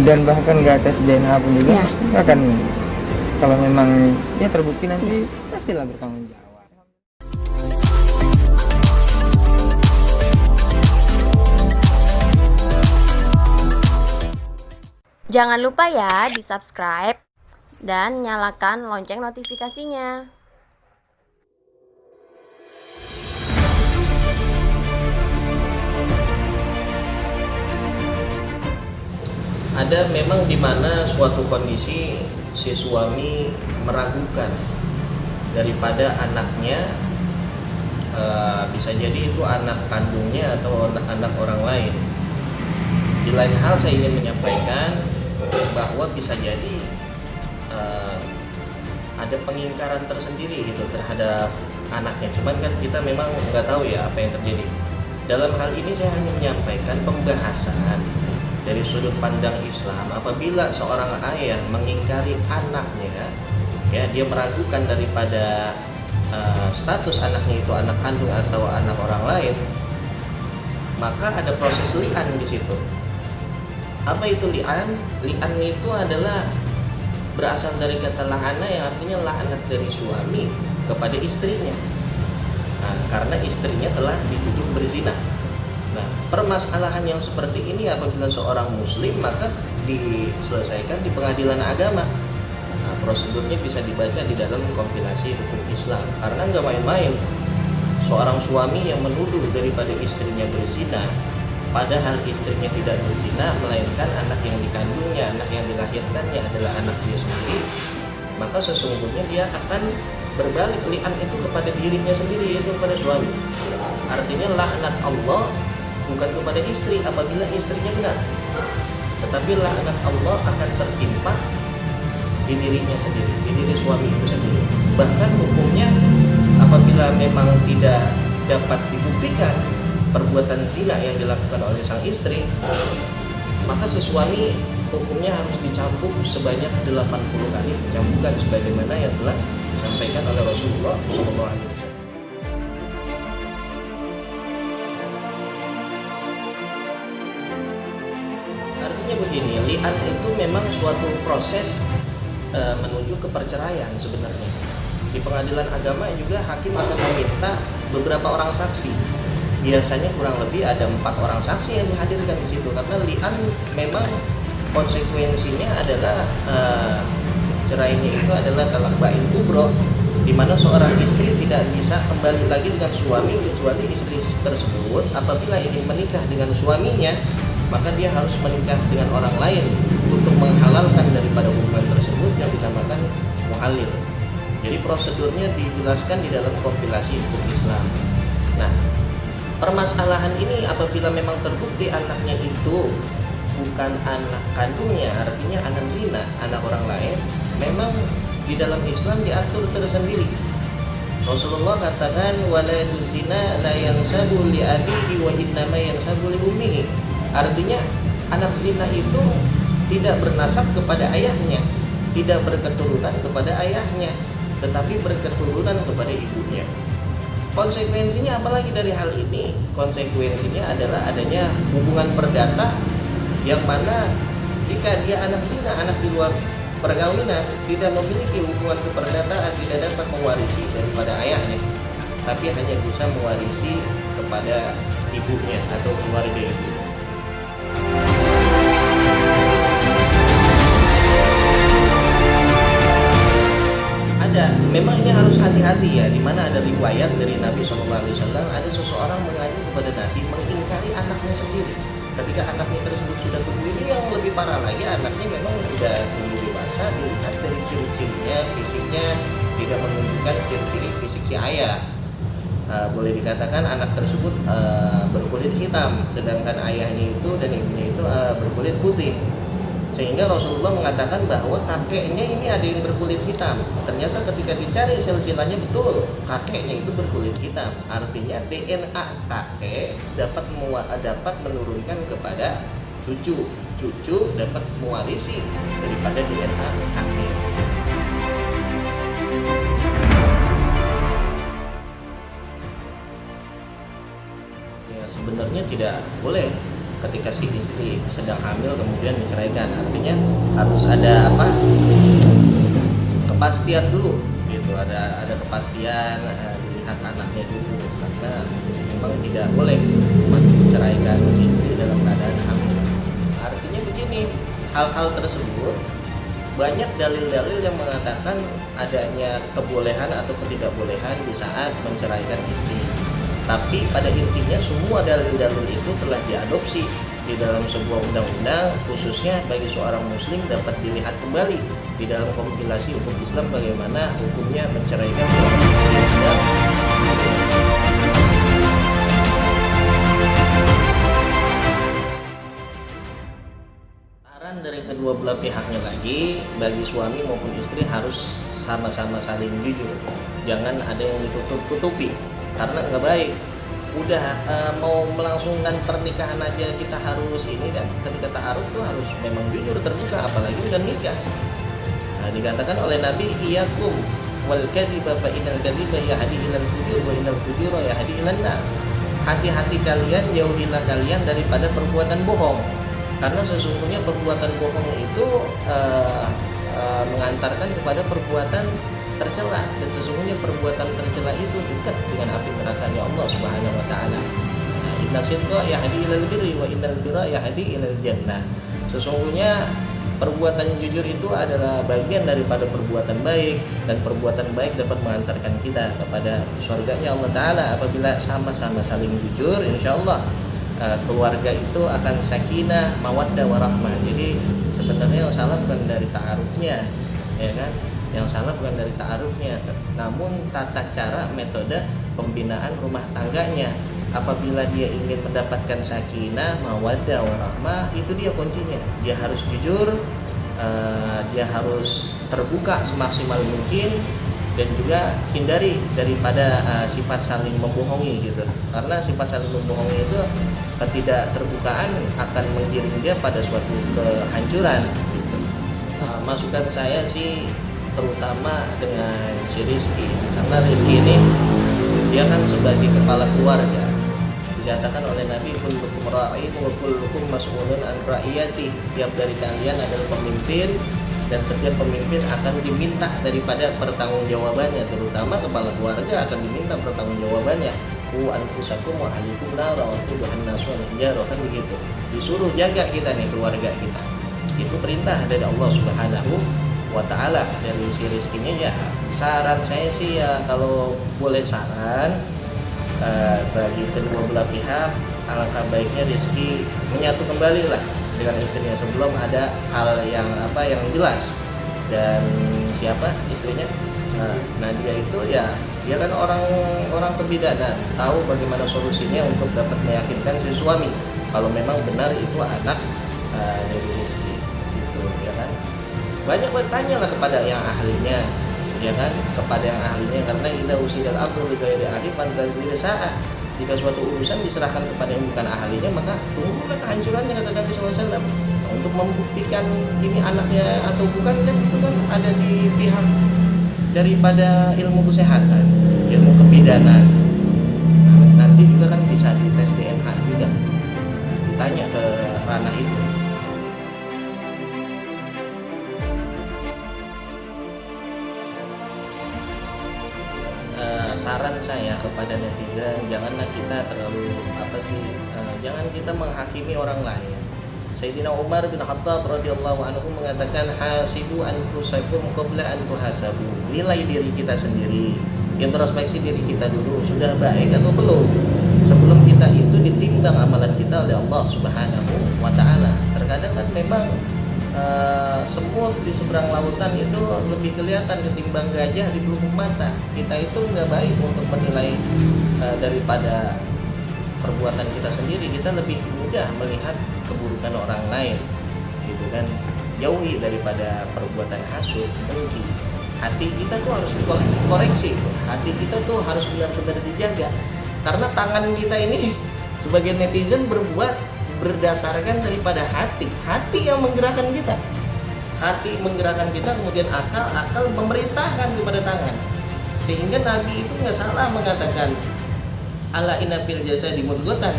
dan bahkan nggak tes DNA pun juga Ya. akan, kalau memang ya terbukti nanti pastilah bertanggung jawab. Jangan lupa ya di-subscribe dan nyalakan lonceng notifikasinya. Ada memang di mana suatu kondisi si suami meragukan daripada anaknya, bisa jadi itu anak kandungnya atau anak orang lain. Di lain hal saya ingin menyampaikan bahwa bisa jadi ada pengingkaran tersendiri gitu terhadap anaknya. Cuman kan kita memang nggak tahu ya apa yang terjadi. Dalam hal ini saya hanya menyampaikan pembahasan dari sudut pandang Islam. Apabila seorang ayah mengingkari anaknya, ya dia meragukan daripada status anaknya itu anak kandung atau anak orang lain, maka ada proses li'an di situ. Apa itu li'an? Li'an itu adalah berasal dari kata la'ana yang artinya laknat dari suami kepada istrinya. Nah, karena istrinya telah dituduh berzina. Nah, permasalahan yang seperti ini apabila seorang muslim maka diselesaikan di pengadilan agama. Nah, prosedurnya bisa dibaca di dalam kompilasi hukum Islam. Karena nggak main-main, seorang suami yang menuduh daripada istrinya berzina, padahal istrinya tidak berzina, melainkan anak yang dikandungnya, anak yang dilahirkannya adalah anak dia sendiri, maka sesungguhnya dia akan berbalik li'an itu kepada dirinya sendiri, yaitu kepada suami. Artinya laknat Allah bukan kepada istri apabila istrinya benar, tetapi laknat Allah akan tertimpa di dirinya sendiri, di diri suami itu sendiri. Bahkan hukumnya apabila memang tidak dapat dibuktikan perbuatan zina yang dilakukan oleh sang istri, maka si suami hukumnya harus dicambuk sebanyak 80 kali cambukan sebagaimana yang telah disampaikan oleh Rasulullah SAW. Artinya begini, li'an itu memang suatu proses menuju ke perceraian sebenarnya. Di pengadilan agama juga hakim akan meminta beberapa orang saksi. Biasanya kurang lebih ada 4 orang saksi yang dihadirkan di situ, karena li'an memang konsekuensinya adalah cerainya itu adalah talak bain kubro, di mana seorang istri tidak bisa kembali lagi dengan suami kecuali istri tersebut apabila ingin menikah dengan suaminya, maka dia harus menikah dengan orang lain untuk menghalalkan daripada hubungan tersebut yang dinamakan muhalil. Jadi prosedurnya dijelaskan di dalam kompilasi hukum Islam. Nah, permasalahan ini apabila memang terbukti anaknya itu bukan anak kandungnya, artinya anak zina, anak orang lain, memang di dalam Islam diatur tersendiri. Rasulullah katakan waladuz zina la yansabu li abihi wa innama yansabu li ummihi. Artinya anak zina itu tidak bernasab kepada ayahnya, tidak berketurunan kepada ayahnya, tetapi berketurunan kepada ibunya. Konsekuensinya apalagi dari hal ini? Konsekuensinya adalah adanya hubungan perdata yang mana jika dia anak zina, anak di luar perkawinan, tidak memiliki hubungan keperdataan, tidak dapat mewarisi daripada ayahnya, tapi hanya bisa mewarisi kepada ibunya atau keluarga ibu. Memang ini harus hati-hati ya, di mana ada riwayat dari Nabi SAW, ada seseorang mengadu kepada Nabi mengingkari anaknya sendiri. Ketika anaknya tersebut sudah tumbuh, ini yang lebih parah lagi, anaknya memang sudah tumbuh dewasa, dilihat dari ciri-cirinya, fisiknya tidak menunjukkan ciri-ciri fisik si ayah. Boleh dikatakan anak tersebut berkulit hitam, sedangkan ayahnya itu dan ibunya itu berkulit putih. Sehingga Rasulullah mengatakan bahwa kakeknya ini ada yang berkulit hitam. Ternyata ketika dicari silsilahnya, betul kakeknya itu berkulit hitam. Artinya DNA kakek dapat menurunkan kepada cucu, cucu dapat mewarisi daripada DNA kakek. Ya, sebenarnya tidak boleh ketika si istri sedang hamil kemudian diceraikan. Artinya harus ada apa, kepastian dulu gitu, ada kepastian, dilihat anaknya dulu, karena memang tidak boleh menceraikan istri dalam keadaan hamil. Artinya begini, hal-hal tersebut banyak dalil-dalil yang mengatakan adanya kebolehan atau ketidakbolehan di saat menceraikan istri. Tapi pada intinya semua dalil-dalil itu telah diadopsi di dalam sebuah undang-undang, khususnya bagi seorang muslim dapat dilihat kembali di dalam kompilasi hukum Islam bagaimana hukumnya menceraikan seorang istri yang sedang hamil. Saran dari kedua belah pihaknya lagi, bagi suami maupun istri harus sama-sama saling jujur. Jangan ada yang ditutup-tutupi, karena nggak baik. Udah mau melangsungkan pernikahan aja kita harus ini kan, ketika ta'aruf tuh harus memang jujur terbuka, apalagi udah nikah. Nah, dikatakan oleh Nabi, iyakum wal kadhiba fa innal kadhiba yahdi ilal fujur wa innal fujura yahdi ilan nar. Hati-hati kalian, jauhilah kalian daripada perbuatan bohong, karena sesungguhnya perbuatan bohong itu mengantarkan kepada perbuatan tercela, dan sesungguhnya perbuatan tercela itu dekat dengan api nerakanya Allah Subhanahu wa taala. Inna sidqa yahdi ilal birri wa innal birra yahdi ilal jannah. Sesungguhnya perbuatan jujur itu adalah bagian daripada perbuatan baik, dan perbuatan baik dapat mengantarkan kita kepada surganya Allah taala. Apabila sama-sama saling jujur, insyaallah keluarga itu akan sakinah, mawaddah, warahmah. Jadi sebenarnya yang salah bukan dari ta'arufnya, ya kan? Yang salah bukan dari ta'arufnya, namun tata cara metode pembinaan rumah tangganya. Apabila dia ingin mendapatkan sakinah, mawaddah, warahmah, itu dia kuncinya. Dia harus jujur, dia harus terbuka semaksimal mungkin, dan juga hindari daripada sifat saling membohongi gitu. Karena sifat saling membohongi itu ketidakterbukaan akan menggiring dia pada suatu kehancuran gitu. Masukan saya sih terutama dengan si Rizky, karena Rizky ini dia kan sebagai kepala keluarga. Dikatakan oleh Nabi, kullukum ra'in wa kullukum mas'ulun an ra'iyati. Tiap dari kalian adalah pemimpin, dan setiap pemimpin akan diminta daripada pertanggungjawabannya, terutama kepala keluarga akan diminta pertanggungjawabannya. Ku anfusakum wa ahlikum nara wa quduhan nas wal hijarah, kan begitu. Disuruh jaga kita nih, keluarga kita. Itu perintah dari Allah Subhanahu wa ta'ala. Dari si Rizkinya ya, saran saya sih ya, kalau boleh saran bagi kedua belah pihak, alangkah baiknya Rizky menyatu kembali lah dengan istrinya sebelum ada hal yang jelas. Dan siapa istrinya? Nah dia itu ya, dia kan orang perbidanan, tahu bagaimana solusinya untuk dapat meyakinkan si suami kalau memang benar itu anak dari Rizky gitu, ya kan. Banyak bertanya lah kepada yang ahlinya, ya kan, kepada yang ahlinya, karena kita usidal amru bi ghairi ahli fantazir sa'a. Jika suatu urusan diserahkan kepada yang bukan ahlinya, maka tunggulah kehancurannya, kata Nabi SAW. Untuk membuktikan ini anaknya atau bukan, kan itu kan ada di pihak daripada ilmu kesehatan, ilmu kebidanan. Nah, nanti juga kan bisa dites DNA juga, ditanya ke ranah itu. Saran saya kepada netizen, janganlah kita terlalu jangan kita menghakimi orang lain. Sayyidina Umar bin Khattab radhiyallahu anhu mengatakan, hasibu anfusakum qabla an tuhasabu. Nilai diri kita sendiri, introspeksi diri kita dulu, sudah baik atau belum, sebelum kita itu ditimbang amalan kita oleh Allah Subhanahu wa taala. Terkadang kan memang semut di seberang lautan itu lebih kelihatan ketimbang gajah di pelupuk mata. Kita itu nggak baik untuk menilai daripada perbuatan kita sendiri. Kita lebih mudah melihat keburukan orang lain, gitu kan. Jauhi daripada perbuatan hasud, dengki. Hati kita tuh harus dikoreksi, hati kita tuh harus benar-benar dijaga. Karena tangan kita ini sebagai netizen berbuat berdasarkan daripada hati yang menggerakkan kita, kemudian akal memerintahkan kepada tangan. Sehingga Nabi itu nggak salah mengatakan, ala inna fil jasadi mudghatan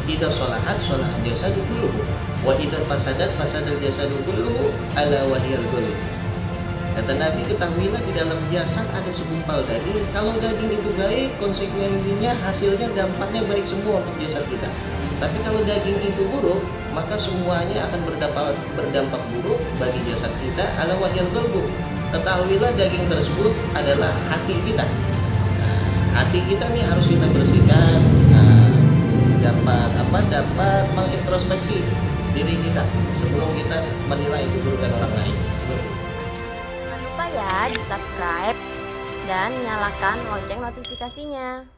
idza shalahat shalahat jasadu kulluhu wa idza fasadat fasadal jasadu kulluhu ala wahiyal qalb. Kata Nabi, ketahuilah di dalam jasad ada segumpal daging. Kalau daging itu baik, konsekuensinya hasilnya dampaknya baik semua untuk jasad kita. Tapi kalau daging itu buruk, maka semuanya akan berdampak buruk bagi jasad kita. Ala wahyal qalbu. Ketahuilah daging tersebut adalah hati kita. Nah, hati kita nih harus kita bersihkan. Dapat mengintrospeksi diri kita sebelum kita menilai keburukan orang lain. Seperti itu. Jangan lupa ya di subscribe dan nyalakan lonceng notifikasinya.